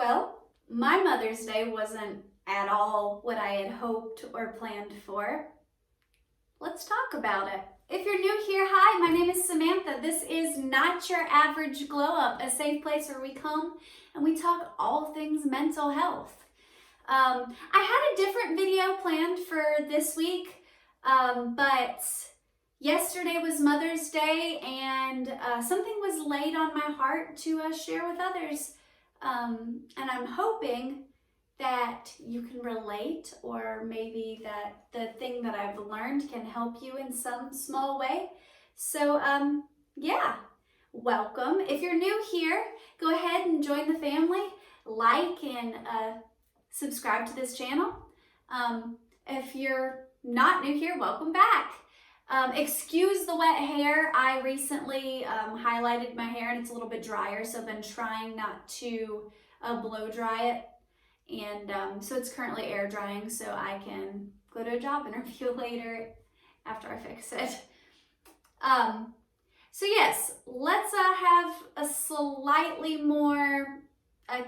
Well, my Mother's Day wasn't at all what I had hoped or planned for. Let's talk about it. If you're new here, hi, my name is Samantha. This is Not Your Average Glow Up, a safe place where we come and we talk all things mental health. I had a different video planned for this week, but yesterday was Mother's Day and something was laid on my heart to share with others. And I'm hoping that you can relate, or maybe that the thing that I've learned can help you in some small way. So, yeah, welcome. If you're new here, go ahead and join the family. Like and subscribe to this channel. If you're not new here, welcome back. Excuse the wet hair. I recently highlighted my hair and it's a little bit drier, so I've been trying not to blow dry it. And so it's currently air drying, so I can go to a job interview later after I fix it. So yes, let's have a slightly more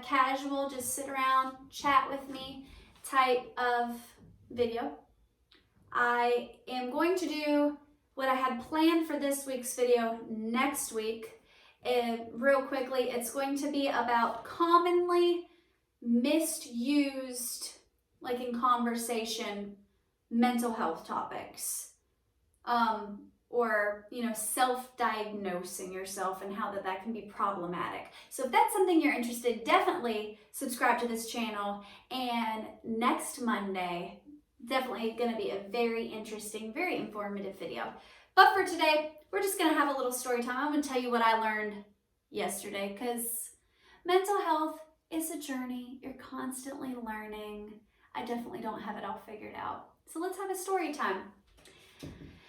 casual, just sit around, chat with me type of video. I am going to do what I had planned for this week's video next week. Real quickly, it's going to be about commonly misused, like in conversation, mental health topics. Or, self-diagnosing yourself and how that can be problematic. So if that's something you're interested, definitely subscribe to this channel. And next Monday, definitely going to be a very interesting, very informative video. But for today, we're just going to have a little story time. I'm going to tell you what I learned yesterday, because mental health is a journey. You're constantly learning. I definitely don't have it all figured out. So let's have a story time.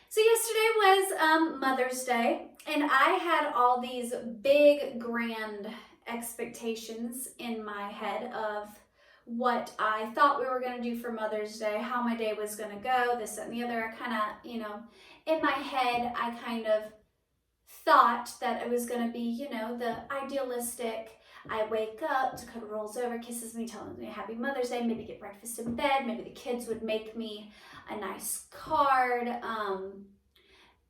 So yesterday was Mother's Day, and I had all these big, grand expectations in my head of what I thought we were going to do for Mother's Day, how my day was going to go, this, that, and the other. I kind of, in my head, I kind of thought that it was going to be, the idealistic. I wake up, Dakota rolls over, kisses me, tells me Happy Mother's Day, maybe get breakfast in bed, maybe the kids would make me a nice card.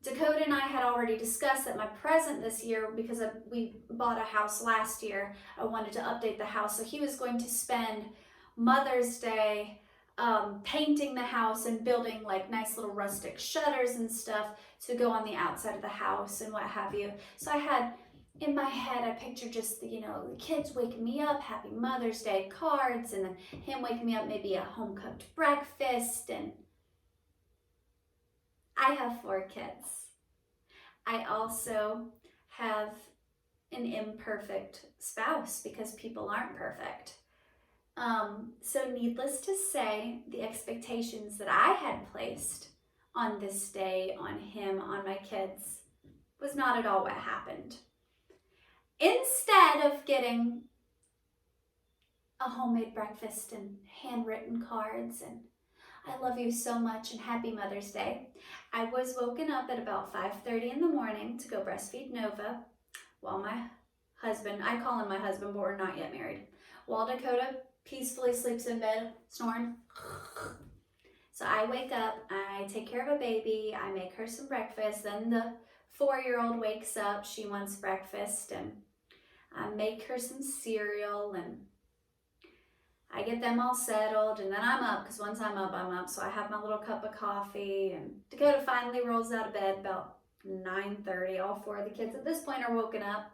Dakota and I had already discussed that my present this year, because we bought a house last year, I wanted to update the house, so he was going to spend Mother's Day painting the house and building like nice little rustic shutters and stuff to go on the outside of the house and what have you. So I had, in my head, I pictured just the kids waking me up, Happy Mother's Day cards, and then him waking me up, maybe a home-cooked breakfast. And I have 4 kids. I also have an imperfect spouse, because people aren't perfect. So needless to say, the expectations that I had placed on this day, on him, on my kids, was not at all what happened. Instead of getting a homemade breakfast and handwritten cards and I love you so much and Happy Mother's Day, I was woken up at about 5:30 in the morning to go breastfeed Nova while my husband, I call him my husband, but we're not yet married, while Dakota peacefully sleeps in bed, snoring. So I wake up, I take care of a baby, I make her some breakfast, then the 4-year-old wakes up, she wants breakfast, and I make her some cereal, and I get them all settled, and then I'm up, because once I'm up, so I have my little cup of coffee, and Dakota finally rolls out of bed about 9:30. All 4 of the kids at this point are woken up.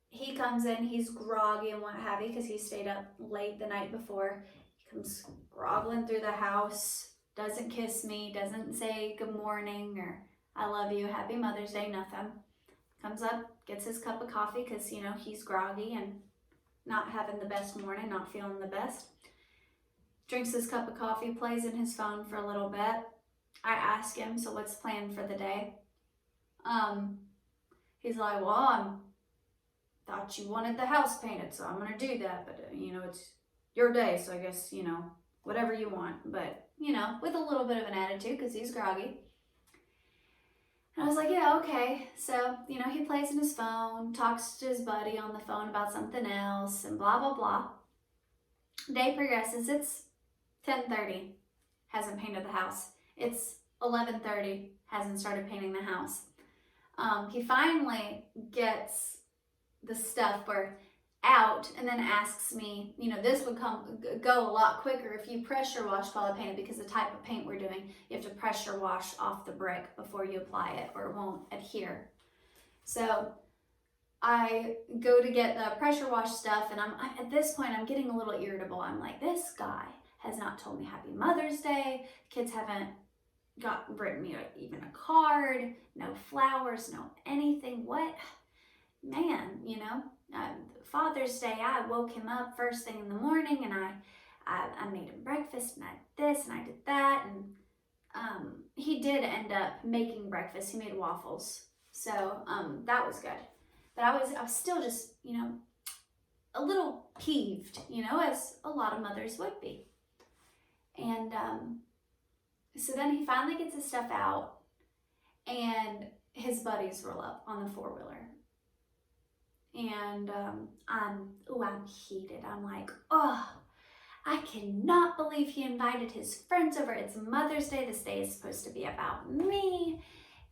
He comes in, he's groggy and what have you, because he stayed up late the night before. He comes groveling through the house, doesn't kiss me, doesn't say good morning or I love you, Happy Mother's Day, nothing. Comes up, gets his cup of coffee, because, he's groggy and not having the best morning, not feeling the best. Drinks his cup of coffee, plays in his phone for a little bit. I ask him, so what's planned for the day? He's like, well, I thought you wanted the house painted, so I'm going to do that. But, it's your day, so I guess, whatever you want. But, with a little bit of an attitude, because he's groggy. And I was like, yeah, okay. So, you know, he plays in his phone, talks to his buddy on the phone about something else, and blah, blah, blah. Day progresses. It's 10:30. Hasn't painted the house. It's 11:30. Hasn't started painting the house. He finally gets the stuff out and then asks me, you know, this would go a lot quicker if you pressure wash while I paint it, because the type of paint we're doing, you have to pressure wash off the brick before you apply it or it won't adhere. So I go to get the pressure wash stuff, and at this point I'm getting a little irritable. I'm like, this guy has not told me Happy Mother's Day. Kids haven't written me even a card, no flowers, no anything. What? Man, you know, Father's Day, I woke him up first thing in the morning, and I made him breakfast, and I did this and I did that, and he did end up making breakfast. He made waffles, so that was good. But I was still just, you know, a little peeved, you know, as a lot of mothers would be. And so then he finally gets his stuff out, and his buddies roll up on the four-wheeler. And I'm heated. I'm like, oh, I cannot believe he invited his friends over. It's Mother's Day. This day is supposed to be about me.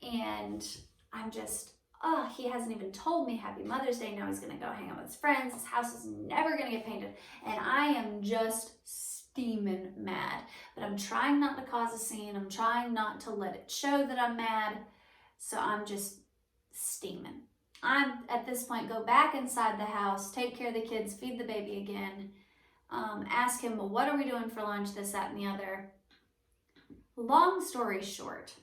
And I'm just, oh, he hasn't even told me Happy Mother's Day. Now he's going to go hang out with his friends. His house is never going to get painted. And I am just steaming mad. But I'm trying not to cause a scene. I'm trying not to let it show that I'm mad. So I'm just steaming. I'm, at this point, go back inside the house, take care of the kids, feed the baby again, ask him, well, what are we doing for lunch, this, that, and the other. Long story short,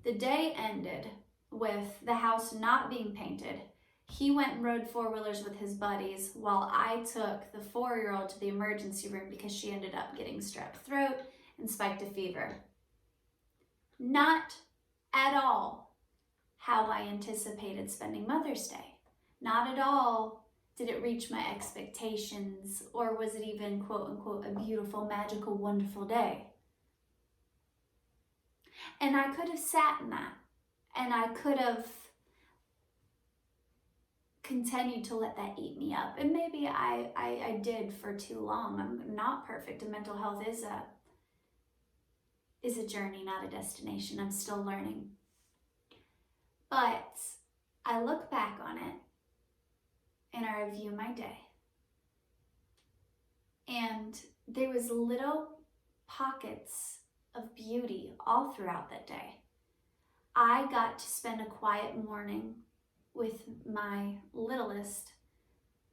the day ended with the house not being painted. He went and rode four-wheelers with his buddies while I took the 4-year-old to the emergency room because she ended up getting strep throat and spiked a fever. Not at all how I anticipated spending Mother's Day. Not at all did it reach my expectations, or was it even, quote unquote, a beautiful, magical, wonderful day. And I could have sat in that, and I could have continued to let that eat me up. And maybe I did for too long. I'm not perfect, and mental health is a journey, not a destination. I'm still learning. But I look back on it and I review my day. And there was little pockets of beauty all throughout that day. I got to spend a quiet morning with my littlest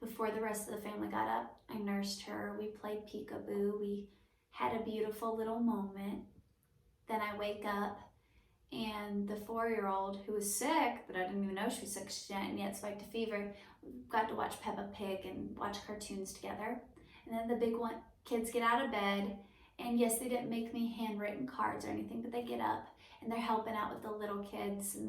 before the rest of the family got up. I nursed her, we played peekaboo, we had a beautiful little moment. Then I wake up, and the 4-year-old, who was sick, but I didn't even know she was sick, she hadn't yet spiked a fever, got to watch Peppa Pig and watch cartoons together. And then the big one, kids get out of bed, and yes, they didn't make me handwritten cards or anything, but they get up and they're helping out with the little kids, and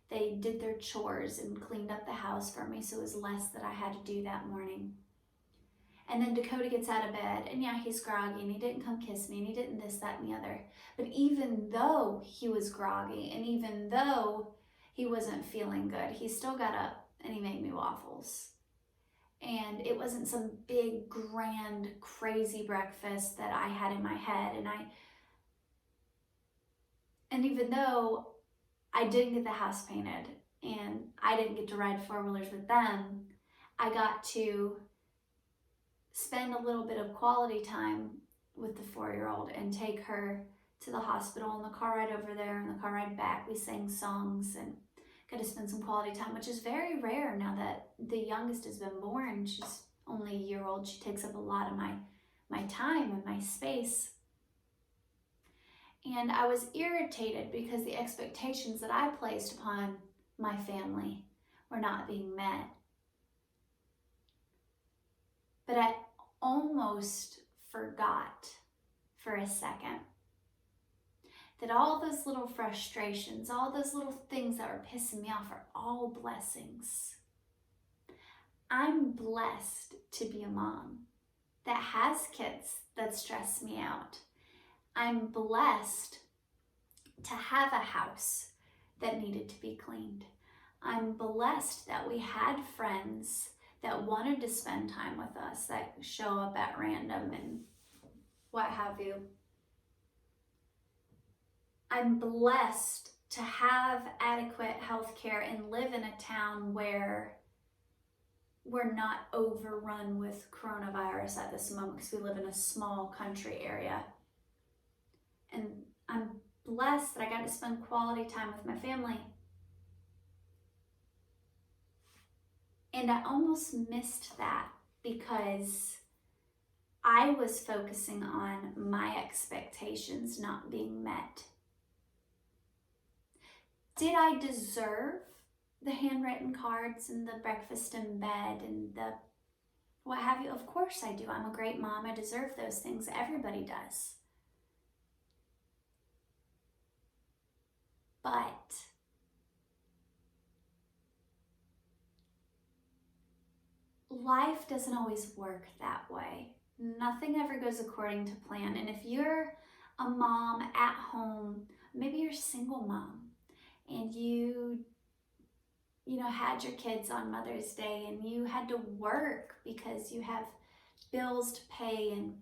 they did their chores and cleaned up the house for me, so it was less that I had to do that morning. And then Dakota gets out of bed, and yeah, he's groggy, and he didn't come kiss me, and he didn't this, that, and the other. But even though he was groggy, and even though he wasn't feeling good, he still got up and he made me waffles. And it wasn't some big, grand, crazy breakfast that I had in my head. And even though I didn't get the house painted, and I didn't get to ride four-wheelers with them, I got to spend a little bit of quality time with the 4-year-old and take her to the hospital, and the car ride over there and the car ride back. We sang songs and got to spend some quality time, which is very rare now that the youngest has been born. She's only a year old. She takes up a lot of my time and my space. And I was irritated because the expectations that I placed upon my family were not being met. But I almost forgot for a second that all those little frustrations, all those little things that were pissing me off are all blessings. I'm blessed to be a mom that has kids that stress me out. I'm blessed to have a house that needed to be cleaned. I'm blessed that we had friends that wanted to spend time with us, that show up at random and what have you. I'm blessed to have adequate health care and live in a town where we're not overrun with coronavirus at this moment because we live in a small country area. And I'm blessed that I got to spend quality time with my family. And I almost missed that because I was focusing on my expectations not being met. Did I deserve the handwritten cards and the breakfast in bed and the what have you? Of course I do. I'm a great mom. I deserve those things. Everybody does. But life doesn't always work that way. Nothing ever goes according to plan. And if you're a mom at home, maybe you're a single mom and you had your kids on Mother's Day and you had to work because you have bills to pay, and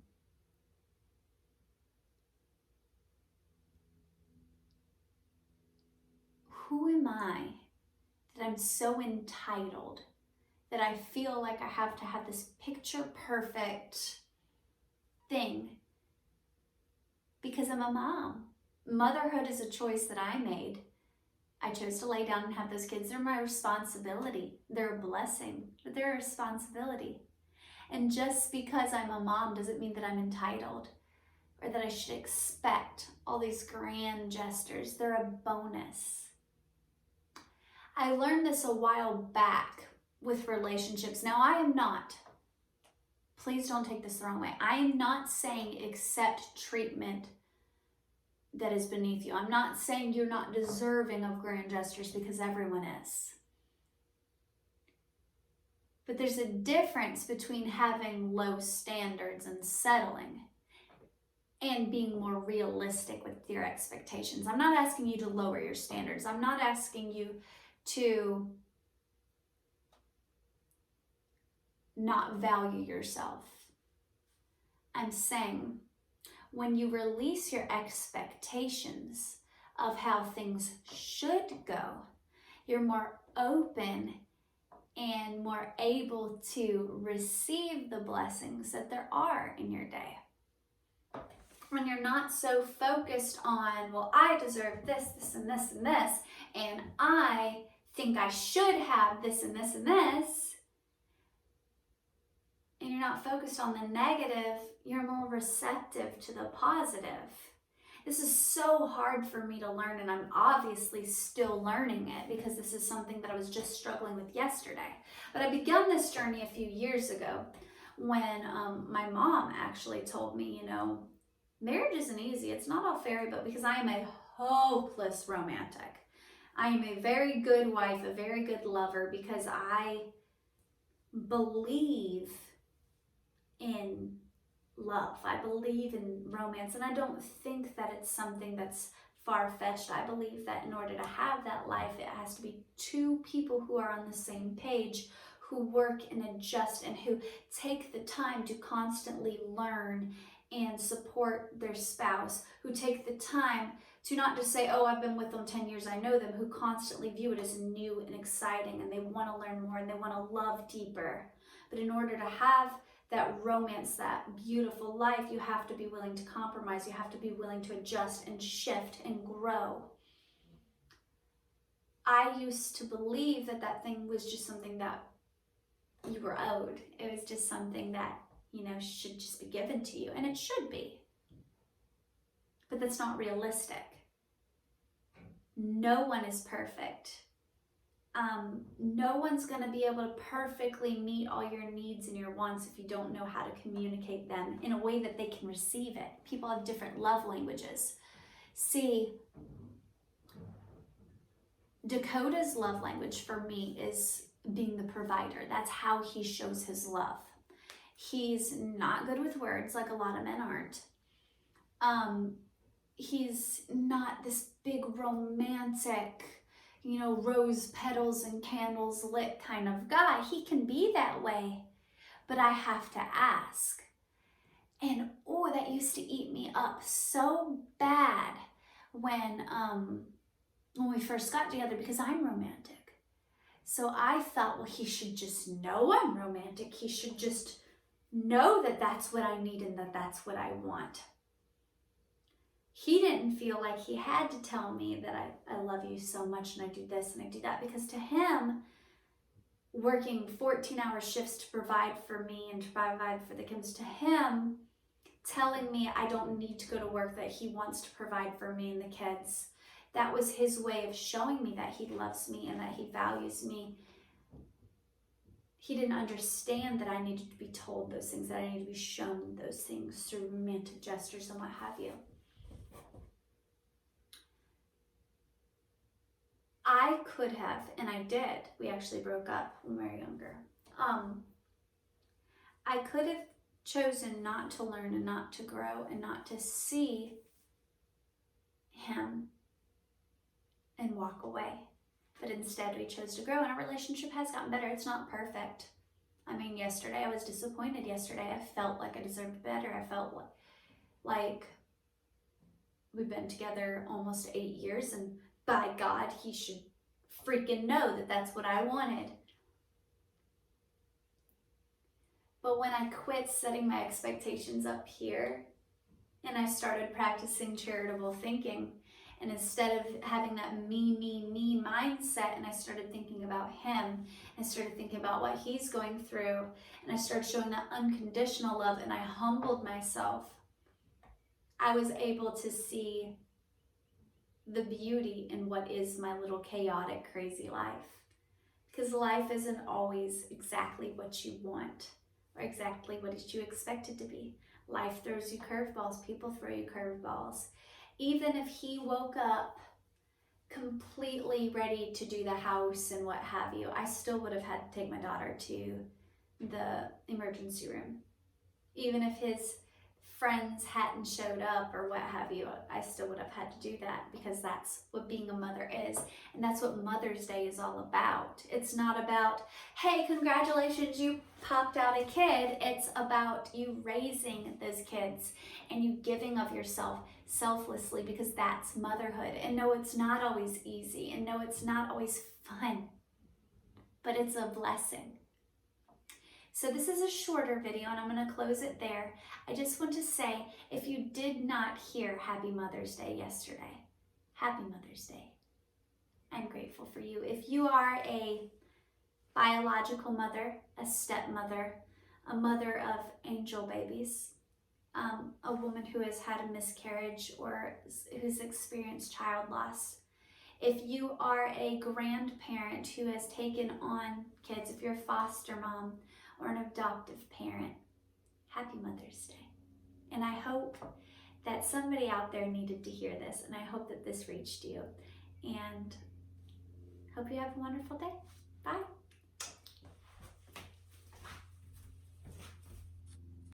who am I that I'm so entitled that I feel like I have to have this picture perfect thing because I'm a mom? Motherhood is a choice that I made. I chose to lay down and have those kids. They're my responsibility. They're a blessing, but they're a responsibility. And just because I'm a mom doesn't mean that I'm entitled or that I should expect all these grand gestures. They're a bonus. I learned this a while back with relationships. Now, I am not, please don't take this the wrong way, I am not saying accept treatment that is beneath you. I'm not saying you're not deserving of grand gestures, because everyone is. But there's a difference between having low standards and settling and being more realistic with your expectations. I'm not asking you to lower your standards. I'm not asking you to not value yourself. I'm saying when you release your expectations of how things should go, you're more open and more able to receive the blessings that there are in your day. When you're not so focused on, well, I deserve this, this, and this, and this, and I think I should have this, and this, and this, and you're not focused on the negative, you're more receptive to the positive. This is so hard for me to learn, and I'm obviously still learning it because this is something that I was just struggling with yesterday. But I began this journey a few years ago when my mom actually told me, marriage isn't easy. It's not all fairy, but because I am a hopeless romantic. I am a very good wife, a very good lover, because I believe in love. I believe in romance, and I don't think that it's something that's far-fetched. I believe that in order to have that life, it has to be two people who are on the same page, who work and adjust, and who take the time to constantly learn and support their spouse, who take the time to not just say, oh, I've been with them 10 years, I know them, who constantly view it as new and exciting, and they want to learn more and they want to love deeper. But in order to have that romance, that beautiful life, you have to be willing to compromise. You have to be willing to adjust and shift and grow. I used to believe that that thing was just something that you were owed. It was just something that, should just be given to you, and it should be. But that's not realistic. No one is perfect. No one's going to be able to perfectly meet all your needs and your wants if you don't know how to communicate them in a way that they can receive it. People have different love languages. See, Dakota's love language for me is being the provider. That's how he shows his love. He's not good with words, like a lot of men aren't. he's not this big romantic, rose petals and candles lit kind of guy. He can be that way, but I have to ask. And oh, that used to eat me up so bad when we first got together, because I'm romantic. So I thought, well, he should just know I'm romantic. He should just know that that's what I need and that that's what I want. He didn't feel like he had to tell me that I love you so much and I do this and I do that, because to him, working 14-hour shifts to provide for me and to provide for the kids, to him, telling me I don't need to go to work, that he wants to provide for me and the kids, that was his way of showing me that he loves me and that he values me. He didn't understand that I needed to be told those things, that I needed to be shown those things through romantic gestures and what have you. I could have, and I did, we actually broke up when we were younger. I could have chosen not to learn and not to grow and not to see him and walk away. But instead we chose to grow, and our relationship has gotten better. It's not perfect. I mean, yesterday I was disappointed. Yesterday I felt like I deserved better. I felt like we've been together almost 8 years, and by God, he should freaking know that that's what I wanted. But when I quit setting my expectations up here and I started practicing charitable thinking, and instead of having that me mindset, and I started thinking about him, I started thinking about what he's going through, and I started showing that unconditional love, and I humbled myself, I was able to see the beauty in what is my little chaotic, crazy life. Because life isn't always exactly what you want or exactly what you expect it to be. Life throws you curveballs. People throw you curveballs. Even if he woke up completely ready to do the house and what have you, I still would have had to take my daughter to the emergency room. Even if his friends hadn't showed up or what have you, I still would have had to do that, because that's what being a mother is. And that's what Mother's Day is all about. It's not about, hey, congratulations, you popped out a kid. It's about you raising those kids and you giving of yourself selflessly, because that's motherhood. And no, it's not always easy, and no, it's not always fun, but it's a blessing. So this is a shorter video, and I'm going to close it there. I just want to say, if you did not hear Happy Mother's Day yesterday, Happy Mother's Day. I'm grateful for you. If you are a biological mother, a stepmother, a mother of angel babies, a woman who has had a miscarriage or who's experienced child loss, if you are a grandparent who has taken on kids, if you're a foster mom or an adoptive parent, Happy Mother's Day. And I hope that somebody out there needed to hear this, and I hope that this reached you. And hope you have a wonderful day. Bye.